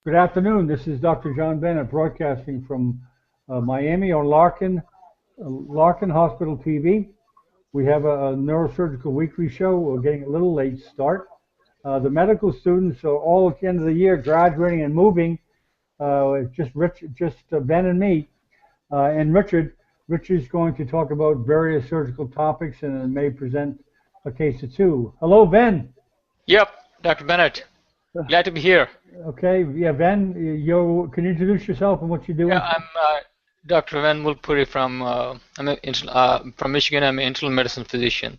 Good afternoon. This is Dr. John Bennett broadcasting from Miami on Larkin Hospital TV. We have a neurosurgical weekly show. We're getting a little late start. The medical students are all at the end of the year graduating and moving. Just Ben and me, and Richard. Richard's going to talk about various surgical topics and may present a case or two. Hello, Ben. Yep, Dr. Bennett. Glad to be here. Okay, yeah, Ben, can you introduce yourself and what you're doing? Yeah, I'm Dr. Van Mulpuri from Michigan. I'm an internal medicine physician.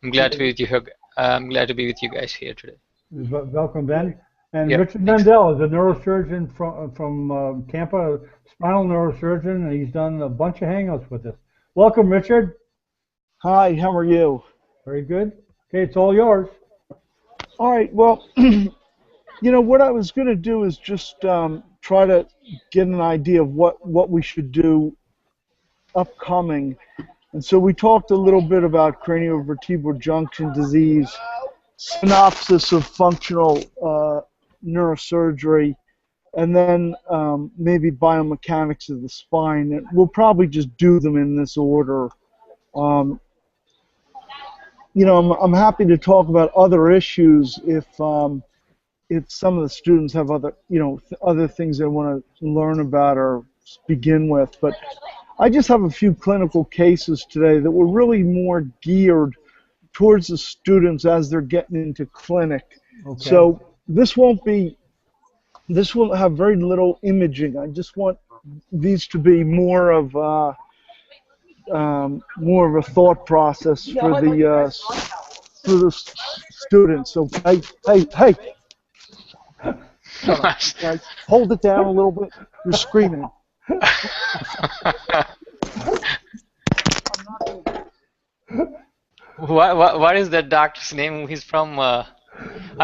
I'm glad to be with you. I'm glad to be with you guys here today. Welcome, Ben. And Yep, Richard thanks. Mendel is a neurosurgeon from Tampa, spinal neurosurgeon, and he's done a bunch of hangouts with us. Welcome, Richard. Hi, how are you? Very good. Okay, it's all yours. All right, well, you know, what I was going to do is just try to get an idea of what we should do upcoming. And so we talked a little bit about craniovertebral junction disease, synopsis of functional neurosurgery, and then maybe biomechanics of the spine. And we'll probably just do them in this order. You know, I'm happy to talk about other issues if some of the students have other things they want to learn about or begin with. But I just have a few clinical cases today that were really more geared towards the students as they're getting into clinic. Okay. So this will have very little imaging. I just want these to be more of a thought process for the students. So hey. Guys, hold it down a little bit. You're screaming. What is that doctor's name? He's from. I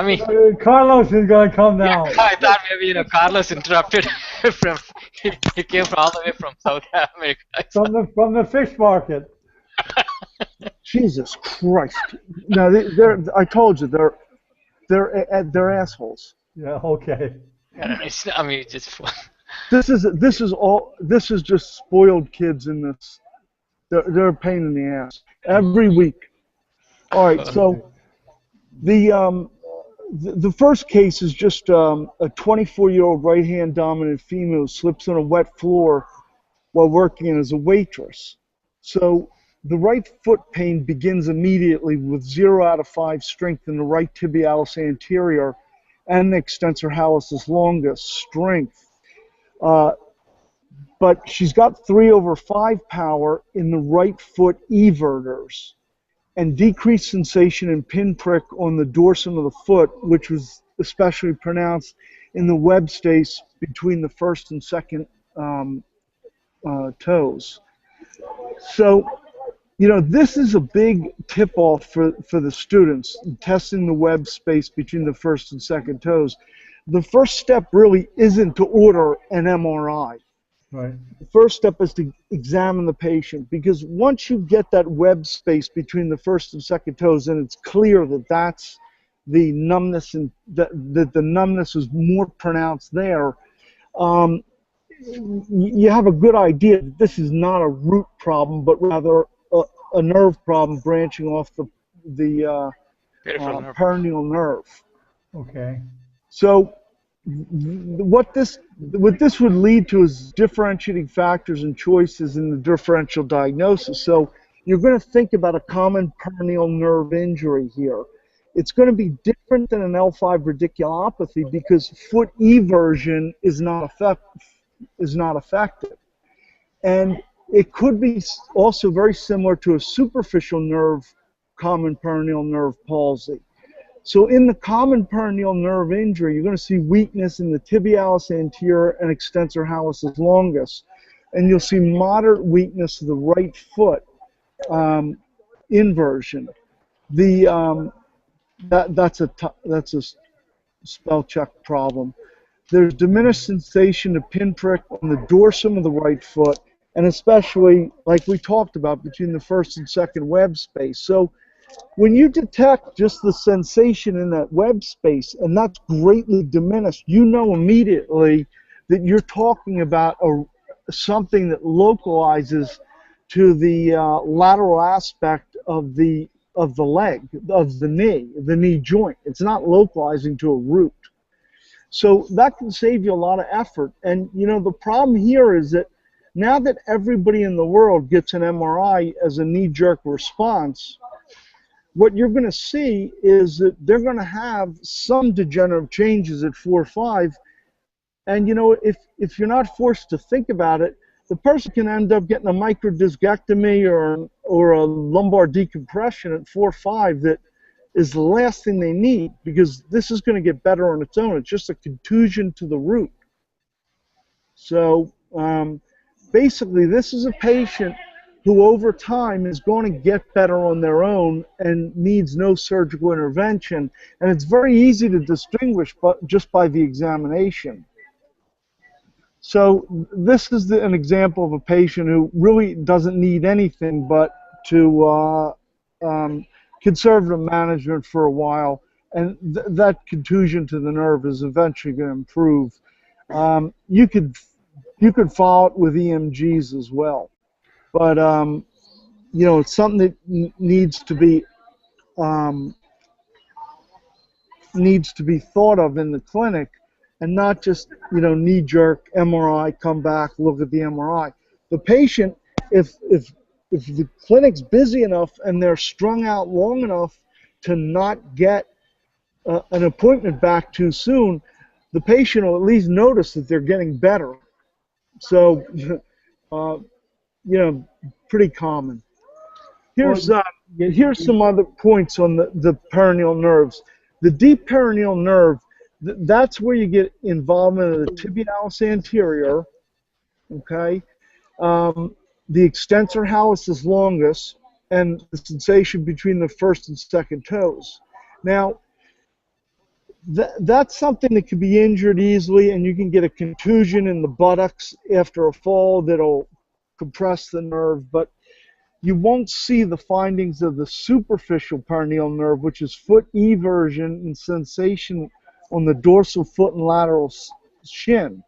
mean, Carlos is going to come now. yeah, I thought maybe Carlos interrupted from. He came all the way from South America. From the fish market. Jesus Christ! No, I told you they're assholes. Yeah. Okay. I mean, it's just. This is just spoiled kids in this. They're a pain in the ass every week. All right, so the first case is just a 24-year-old right-hand dominant female who slips on a wet floor while working as a waitress. So the right foot pain begins immediately with 0 out of 5 strength in the right tibialis anterior and the extensor hallucis longus strength. But she's got 3/5 power in the right foot everters and decreased sensation and pinprick on the dorsum of the foot, which was especially pronounced in the web space between the first and second toes. So, you know, this is a big tip-off for the students, testing the web space between the first and second toes. The first step really isn't to order an MRI. Right. The first step is to examine the patient, because once you get that web space between the first and second toes, and it's clear that that's the numbness and that the numbness is more pronounced there, you have a good idea that this is not a root problem, but rather a nerve problem branching off the peroneal nerve. Okay. So what this would lead to is differentiating factors and choices in the differential diagnosis. So you're going to think about a common peroneal nerve injury here. It's going to be different than an L5 radiculopathy because foot eversion is not effective. And it could be also very similar to a superficial nerve, common peroneal nerve palsy. So in the common peroneal nerve injury, you're going to see weakness in the tibialis anterior and extensor hallucis longus. And you'll see moderate weakness of the right foot inversion. That's a spell check problem. There's diminished sensation of pinprick on the dorsum of the right foot, and especially, like we talked about, between the first and second web space. So when you detect just the sensation in that web space, and that's greatly diminished, you know immediately that you're talking about something that localizes to the lateral aspect of the leg, of the knee joint. It's not localizing to a root. So that can save you a lot of effort. And you know, the problem here is that now that everybody in the world gets an MRI as a knee-jerk response, what you're going to see is that they're going to have some degenerative changes at 4 or 5. And you know, if you're not forced to think about it, the person can end up getting a microdiscectomy or a lumbar decompression at 4 or 5 that is the last thing they need, because this is going to get better on its own. It's just a contusion to the root. So basically, this is a patient who over time is going to get better on their own and needs no surgical intervention. And it's very easy to distinguish just by the examination. So this is an example of a patient who really doesn't need anything but to conservative management for a while, and that contusion to the nerve is eventually going to improve. You could follow it with EMGs as well, but you know, it's something that needs to be thought of in the clinic, and not just, you know, knee-jerk MRI, come back, look at the MRI. The patient, if the clinic's busy enough and they're strung out long enough to not get an appointment back too soon, the patient will at least notice that they're getting better. So, you know, pretty common. Here's some other points on the peroneal nerves. The deep peroneal nerve, that's where you get involvement of the tibialis anterior, okay? The extensor hallucis longus, and the sensation between the first and second toes. Now, that's something that can be injured easily, and you can get a contusion in the buttocks after a fall that'll compress the nerve, but you won't see the findings of the superficial peroneal nerve, which is foot eversion and sensation on the dorsal foot and lateral shin.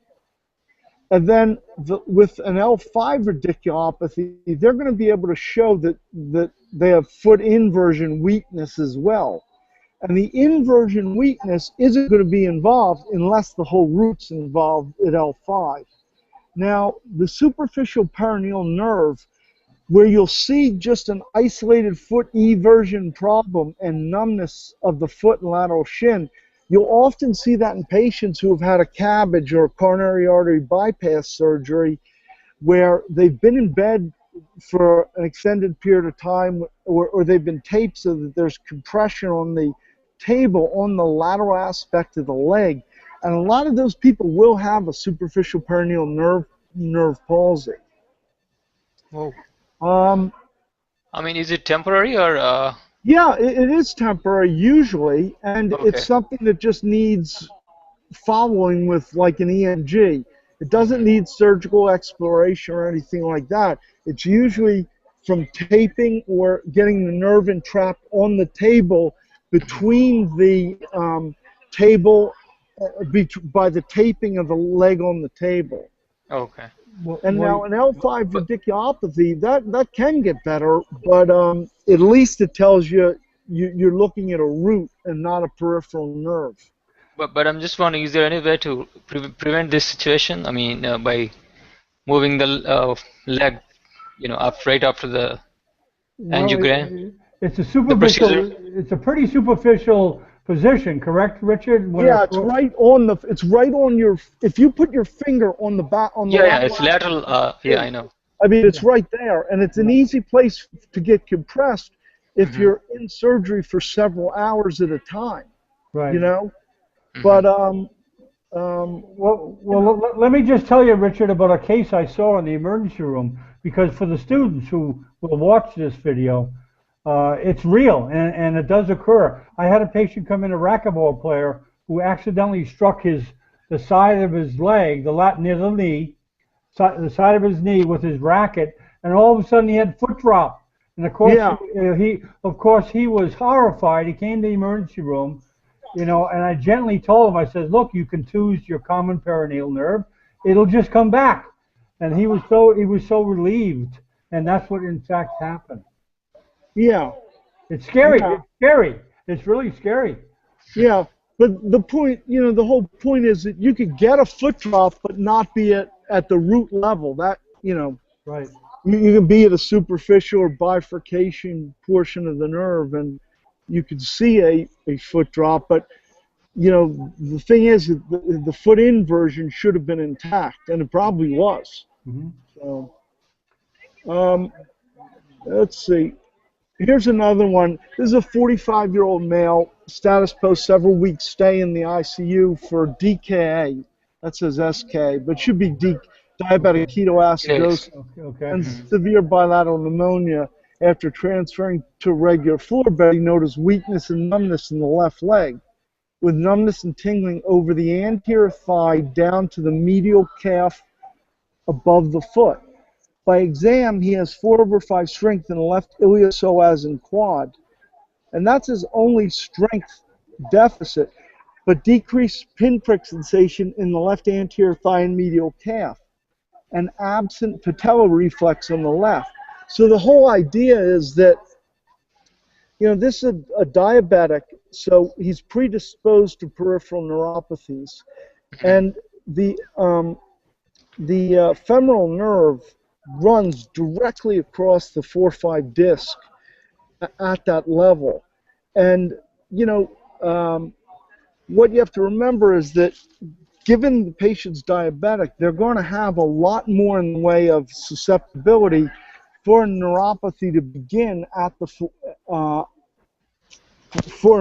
And then with an L5 radiculopathy, they're going to be able to show that they have foot inversion weakness as well. And the inversion weakness isn't going to be involved unless the whole root's involved at L5. Now, the superficial peroneal nerve, where you'll see just an isolated foot eversion problem and numbness of the foot and lateral shin, you'll often see that in patients who have had a CABG or coronary artery bypass surgery, where they've been in bed for an extended period of time, or they've been taped so that there's compression on the table on the lateral aspect of the leg. And a lot of those people will have a superficial peroneal nerve palsy. Whoa. I mean, is it temporary or? Yeah, it is temporary usually, and Okay. it's something that just needs following with like an EMG. It doesn't need surgical exploration or anything like that. It's usually from taping or getting the nerve entrapped on the table between the table, by the taping of the leg on the table. Okay. And now an L5 radiculopathy, that can get better, but at least it tells you you're looking at a root and not a peripheral nerve. But I'm just wondering, is there any way to prevent this situation? I mean, by moving the leg, you know, up right after the angiogram? It's a superficial. It's a pretty superficial position, correct, Richard? Yeah, it's right on your. If you put your finger on the back on the. Yeah, it's lateral. Yeah, I know. I mean, it's right there, and it's an easy place to get compressed if you're in surgery for several hours at a time. Right. You know, but well, let me just tell you, Richard, about a case I saw in the emergency room, because for the students who will watch this video, it's real, and it does occur. I had a patient come in, a racquetball player, who accidentally struck the side of his leg, near the knee, the side of his knee with his racket, and all of a sudden he had foot drop. And of course, Yeah, of course, he was horrified. He came to the emergency room, and I gently told him, I said, look, you contused your common peroneal nerve. It'll just come back. And he was so relieved. And that's what in fact happened. yeah, It's scary. yeah, It's scary. It's really scary. yeah. But the point, the whole point is that you could get a foot drop, but not be at the root level. That, Right. you can be at a superficial or bifurcation portion of the nerve, and you could see a foot drop. But the thing is that the foot inversion should have been intact, and it probably was. Hmm. So, um, let's see. Here's another one. This is a 45-year-old male, status post several weeks stay in the ICU for DKA. That says SK, but should be diabetic Yes. ketoacidosis Okay. Okay. and severe bilateral pneumonia after transferring to regular floor bed. He noticed weakness and numbness in the left leg, with numbness and tingling over the anterior thigh down to the medial calf above the foot. By exam, he has 4/5 strength in the left iliopsoas and quad, and that's his only strength deficit, but decreased pinprick sensation in the left anterior thigh and medial calf, and absent patellar reflex on the left. So the whole idea is that, this is a diabetic, so he's predisposed to peripheral neuropathies, and the femoral nerve runs directly across the 4-5 disc at that level. And, what you have to remember is that given the patient's diabetic, they're going to have a lot more in the way of susceptibility for neuropathy to begin at the for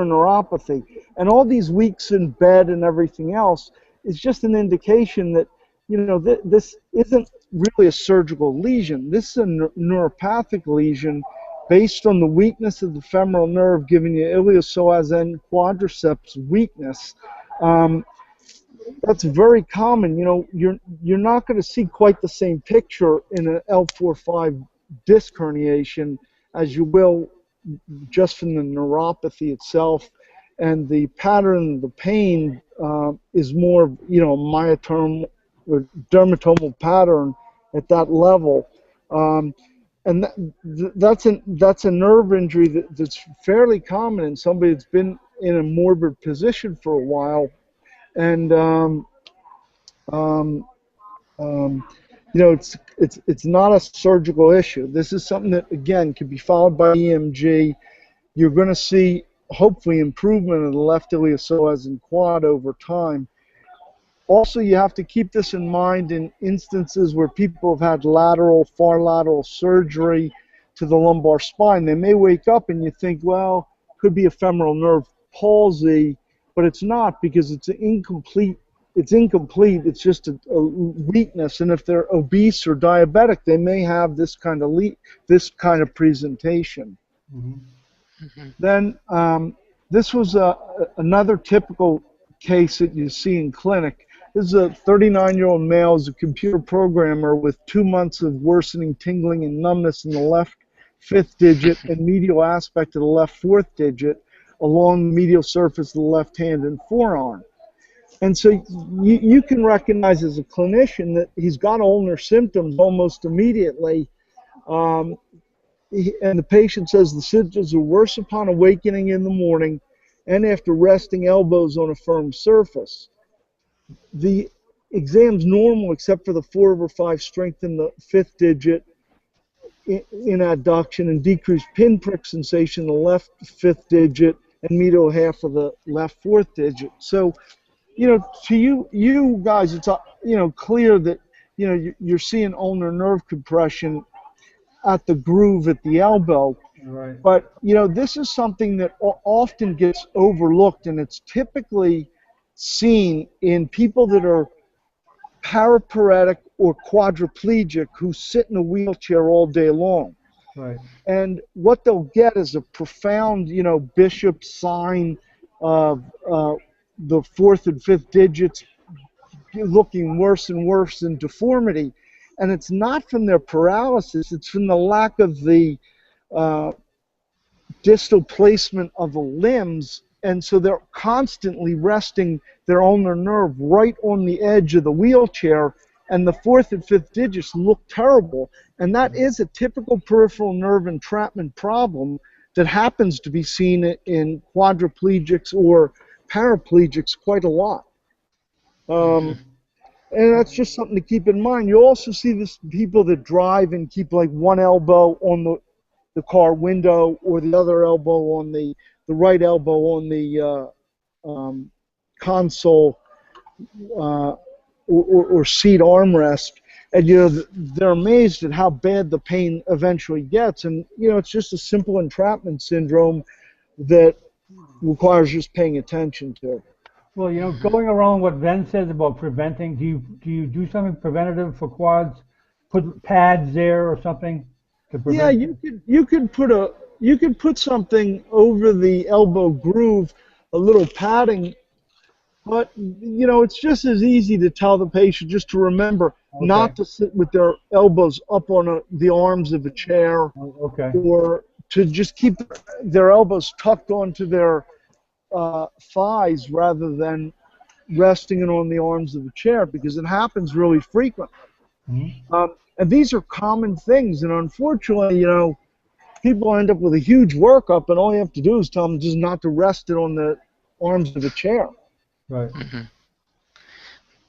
a neuropathy. And all these weeks in bed and everything else is just an indication that, this isn't really a surgical lesion. This is a neuropathic lesion based on the weakness of the femoral nerve, giving you iliopsoas and quadriceps weakness. That's very common. You're not going to see quite the same picture in an L4-5 disc herniation as you will just from the neuropathy itself, and the pattern of the pain is more, myotomal or dermatomal pattern at that level, and that's a nerve injury that's fairly common in somebody that's been in a morbid position for a while, and it's not a surgical issue. This is something that again can be followed by EMG. You're going to see hopefully improvement of the left iliopsoas and quad over time. Also, you have to keep this in mind in instances where people have had far lateral surgery to the lumbar spine. They may wake up and you think, well, could be a femoral nerve palsy, but it's not, because it's incomplete. It's just a weakness, and if they're obese or diabetic, they may have this kind of presentation. Mm-hmm. Then this was another typical case that you see in clinic. This is a 39-year-old male, is a computer programmer with 2 months of worsening tingling and numbness in the left 5th digit and medial aspect of the left 4th digit along the medial surface of the left hand and forearm. And so you can recognize as a clinician that he's got ulnar symptoms almost immediately. And the patient says the symptoms are worse upon awakening in the morning and after resting elbows on a firm surface. The exam's normal except for the 4/5 strength in the 5th digit in adduction and decreased pinprick sensation in the left 5th digit and medial half of the left 4th digit. So, to you guys, it's clear that you're seeing ulnar nerve compression at the groove at the elbow. Right. But this is something that often gets overlooked, and it's typically seen in people that are paraparetic or quadriplegic who sit in a wheelchair all day long. Right. And what they'll get is a profound, bishop sign of the 4th and 5th digits looking worse and worse in deformity. And it's not from their paralysis, it's from the lack of the uh, distal placement of the limbs, and so they're constantly resting their ulnar nerve right on the edge of the wheelchair, and the fourth and fifth digits look terrible. And that is a typical peripheral nerve entrapment problem that happens to be seen in quadriplegics or paraplegics quite a lot. And that's just something to keep in mind. You also see this people that drive and keep like one elbow on the car window or the other elbow on the right elbow on the console or seat armrest. And, you know, they're amazed at how bad the pain eventually gets. And, you know, it's just a simple entrapment syndrome that requires just paying attention to. Well, you know, going around what Ben says about preventing, do you do something preventative for quads? Put pads there or something to prevent? Yeah, you could put something over the elbow groove, a little padding, but you know, it's just as easy to tell the patient just to remember not to sit with their elbows up on the arms of a chair, or to just keep their elbows tucked onto their thighs rather than resting it on the arms of the chair, because it happens really frequently. And these are common things, and unfortunately, you know, people end up with a huge workup, and all you have to do is tell them just not to rest it on the arms of the chair. Right.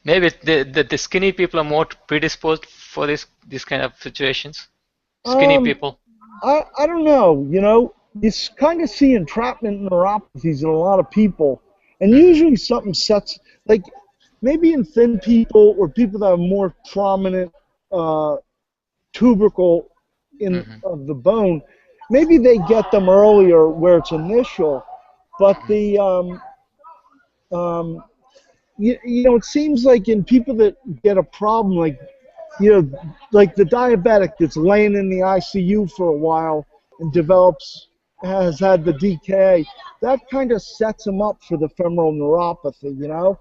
Maybe the skinny people are more predisposed for these kind of situations. Skinny people. I don't know. You know, you kind of see entrapment neuropathies in a lot of people, and usually something sets, like maybe in thin people or people that have more prominent tubercle of the bone, maybe they get them earlier where it's initial, but the you know, it seems like in people that get a problem, like, you know, like the diabetic that's laying in the ICU for a while and has had the DK, that kind of sets them up for the femoral neuropathy, you know?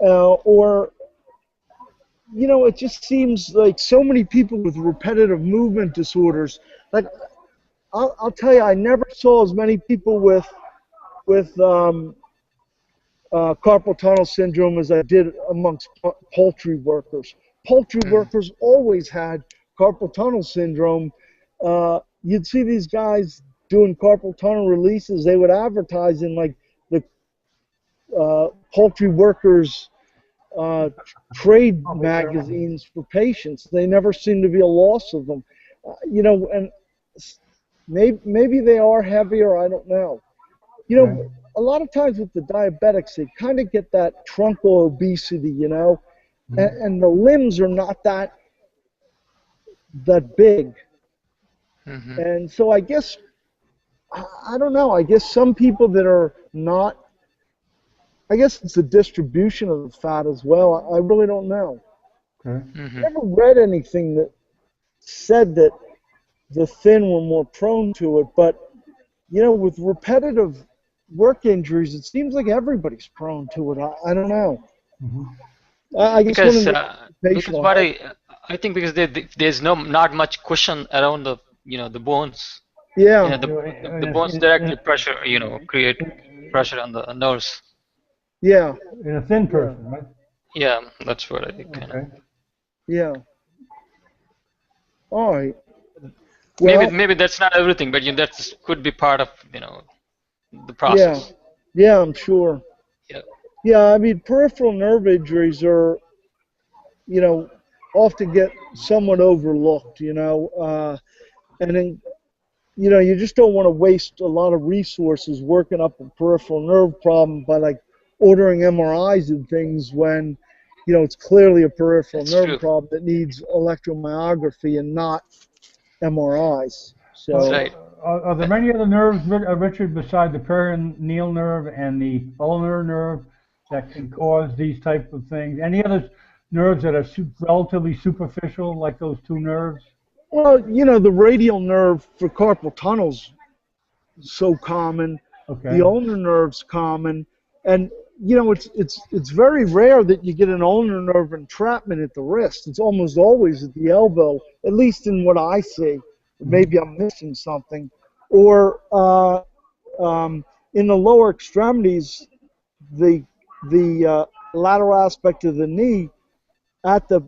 Or, you know, it just seems like so many people with repetitive movement disorders, like, I'll tell you, I never saw as many people with carpal tunnel syndrome as I did amongst poultry workers. Poultry workers always had carpal tunnel syndrome. You'd see these guys doing carpal tunnel releases. They would advertise in like the poultry workers trade magazines for patients. They never seem to be a loss of them. You know, and maybe they are heavier, I don't know. You know, a lot of times with the diabetics, they kind of get that truncal obesity, you know, and the limbs are not that big. And so I guess, I don't know, I guess some people that are not, I guess it's the distribution of the fat as well. I really don't know. I never read anything that said that the thin were more prone to it, but, you know, with repetitive work injuries, it seems like everybody's prone to it. I don't know. I guess because what I think because there's not much cushion around the, you know, the bones. Yeah. You know, the bones directly pressure, you know, create pressure on the nerves. Yeah. In a thin person, right? Yeah, that's what I think. Kind of. Yeah. All right. Well, maybe that's not everything, but you know, that could be part of, you know, the process. Yeah, I'm sure. Yeah, I mean, peripheral nerve injuries are, you know, often get somewhat overlooked, you know, and then, you know, you just don't want to waste a lot of resources working up a peripheral nerve problem by like ordering MRIs and things when, you know, it's clearly a peripheral nerve problem that needs electromyography and not MRIs. So. That's right. Are there many other nerves, Richard, beside the peroneal nerve and the ulnar nerve that can cause these type of things? Any other nerves that are relatively superficial, like those two nerves? Well, you know, the radial nerve for carpal tunnel's so common. The ulnar nerve's common, and you know, it's very rare that you get an ulnar nerve entrapment at the wrist. It's almost always at the elbow, at least in what I see. Maybe I'm missing something. Or in the lower extremities, the lateral aspect of the knee at the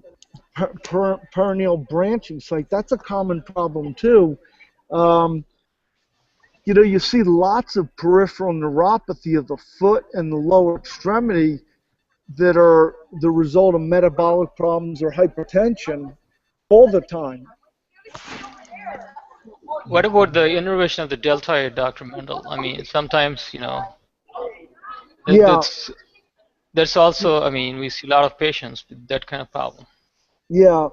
peroneal branching site. That's a common problem too. You know, you see lots of peripheral neuropathy of the foot and the lower extremity that are the result of metabolic problems or hypertension all the time. What about the innervation of the deltoid, Dr. Mendel? I mean, sometimes, you know, Yeah, that's also, I mean, we see a lot of patients with that kind of problem. yeah,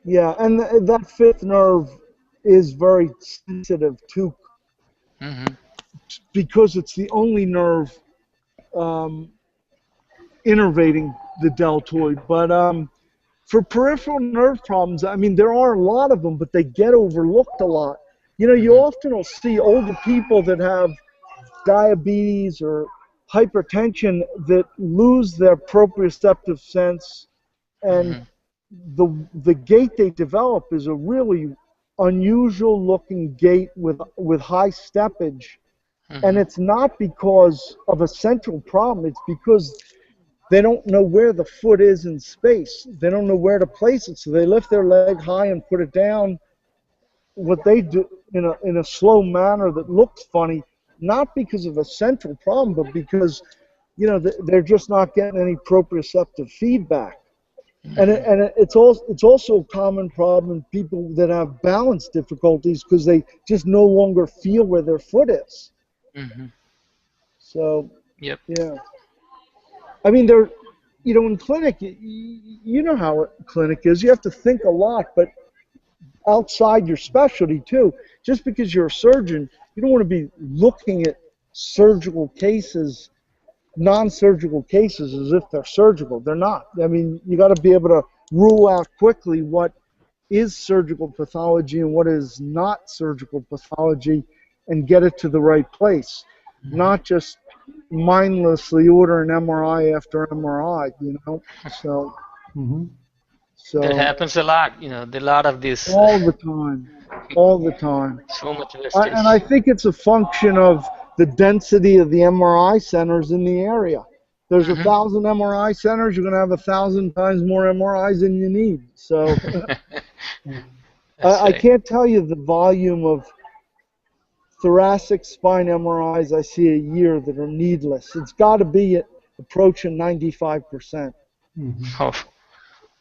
yeah. And that fifth nerve is very sensitive too, because it's the only nerve innervating the deltoid. But for peripheral nerve problems, I mean, there are a lot of them, but they get overlooked a lot. You know, you often will see older people that have diabetes or hypertension that lose their proprioceptive sense, and the gait they develop is a really unusual looking gait with high steppage. And it's not because of a central problem, it's because they don't know where the foot is in space. They don't know where to place it, so they lift their leg high and put it down. What they do in a slow manner that looks funny, not because of a central problem, but because, you know, they're just not getting any proprioceptive feedback. And it's also a common problem in people that have balance difficulties because they just no longer feel where their foot is. So, Yep. yeah. I mean, you know, in clinic, you know how a clinic is. You have to think a lot, but outside your specialty too. Just because you're a surgeon, you don't want to be looking at surgical cases, non-surgical cases, as if they're surgical. They're not. I mean, you got to be able to rule out quickly what is surgical pathology and what is not surgical pathology and get it to the right place, not just mindlessly order an MRI after MRI, you know. So, so That happens a lot, you know, a lot of this. all the time, all the time. So much wastage. And I think it's a function of the density of the MRI centers in the area. There's 1,000 MRI centers, you're going to have 1,000 times more MRIs than you need. So I can't tell you the volume of thoracic spine MRIs I see a year that are needless. It's got to be approaching 95%. Oh.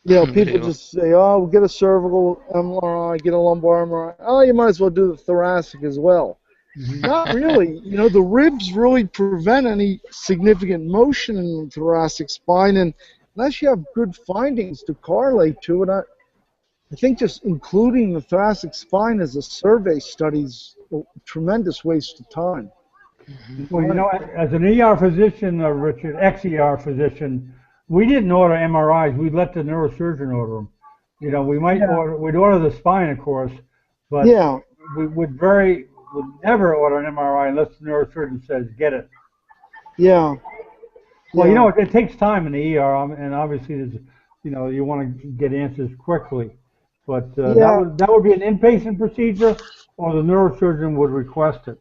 You know, people just say, oh, we'll get a cervical MRI, get a lumbar MRI. Oh, you might as well do the thoracic as well. Not really. You know, the ribs really prevent any significant motion in the thoracic spine, and unless you have good findings to correlate to it, I think just including the thoracic spine as a survey study is a tremendous waste of time. Well, you know, as an ER physician, Richard, ex-ER physician, we didn't order MRIs. We let the neurosurgeon order them. You know, we'd order the spine, of course, but we would never order an MRI unless the neurosurgeon says get it. Yeah. Well, you know, it takes time in the ER, and obviously, there's, you know, you want to get answers quickly. But that would be an inpatient procedure, or the neurosurgeon would request it.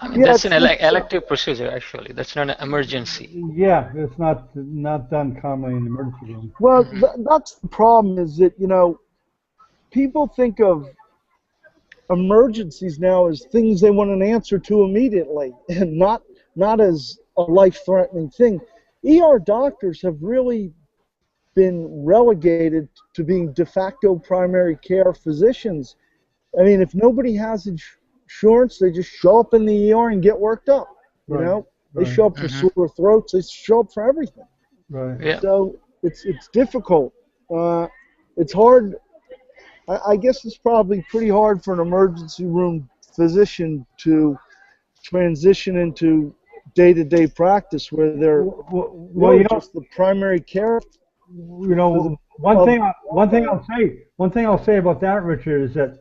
I mean, that's an elective procedure, actually. That's not an emergency. Yeah, it's not done commonly in the emergency room. Well, that's the problem, is that, you know, people think of emergencies now as things they want an answer to immediately, and not as a life-threatening thing. ER doctors have really been relegated to being de facto primary care physicians. I mean, if nobody has insurance, they just show up in the ER and get worked up. You know, they show up for sore throats. They show up for everything. Right. Yeah. So it's difficult. It's hard. I guess it's probably pretty hard for an emergency room physician to transition into day-to-day practice where they're you know, just the primary care. You know, one thing I'll say about that, Richard, is that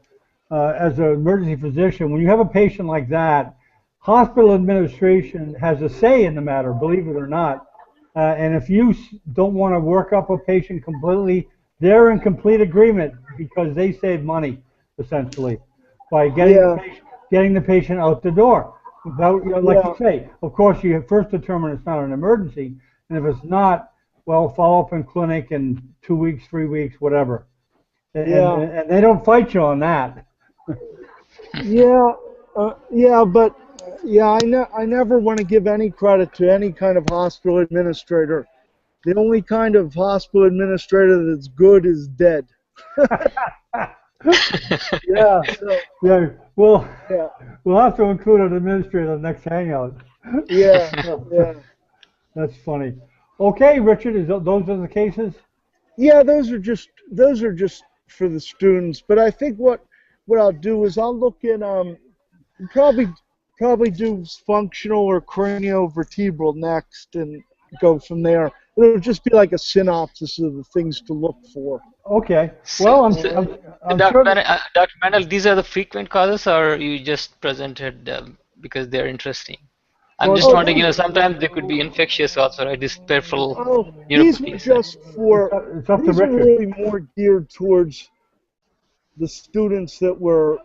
as an emergency physician, when you have a patient like that, hospital administration has a say in the matter, believe it or not. And if you don't want to work up a patient completely, they're in complete agreement because they save money, essentially, by getting the patient out the door. Without, like you say, of course, you first determine it's not an emergency, and if it's not, well, follow up in clinic in 2 weeks, 3 weeks, whatever. And they don't fight you on that. I never want to give any credit to any kind of hospital administrator. The only kind of hospital administrator that's good is dead. We'll have to include an administrator in the next hangout. That's funny. Okay, Richard, those are the cases? Yeah, those are just for the students. But I think what I'll do is I'll look at probably do functional or craniovertebral next and go from there. It'll just be like a synopsis of the things to look for. Okay. Well, I'm Dr. Mendel, these are the frequent causes, or you just presented because they're interesting? I'm just wondering, sometimes they could be infectious also, right? This peripheral these were just for, these are really more geared towards the students that were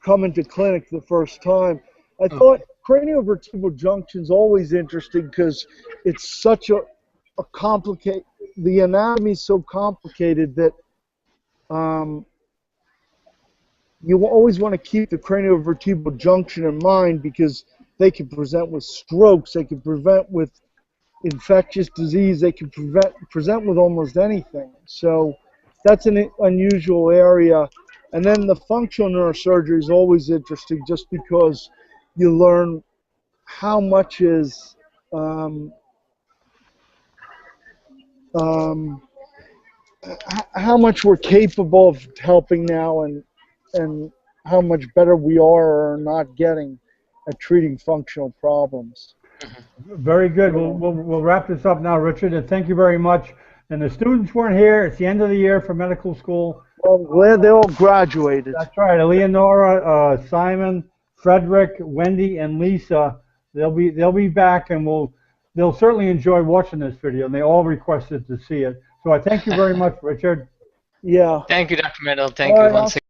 coming to clinic the first time. I thought craniovertebral junction is always interesting because it's such a complicated, the anatomy is so complicated that you always want to keep the craniovertebral junction in mind because they can present with strokes, they can present with infectious disease, they can present with almost anything. So that's an unusual area. And then the functional neurosurgery is always interesting just because you learn how much is how much we're capable of helping now and how much better we are or are not getting at treating functional problems. Very good. We'll wrap this up now, Richard, and thank you very much. And the students weren't here. It's the end of the year for medical school. Well, I'm glad they all graduated. That's right. Eleonora, Simon, Frederick, Wendy, and Lisa. They'll be back, and they'll certainly enjoy watching this video. And they all requested to see it. So I thank you very much, Richard. Yeah. Thank you, Dr. Mendel. Thank you once again.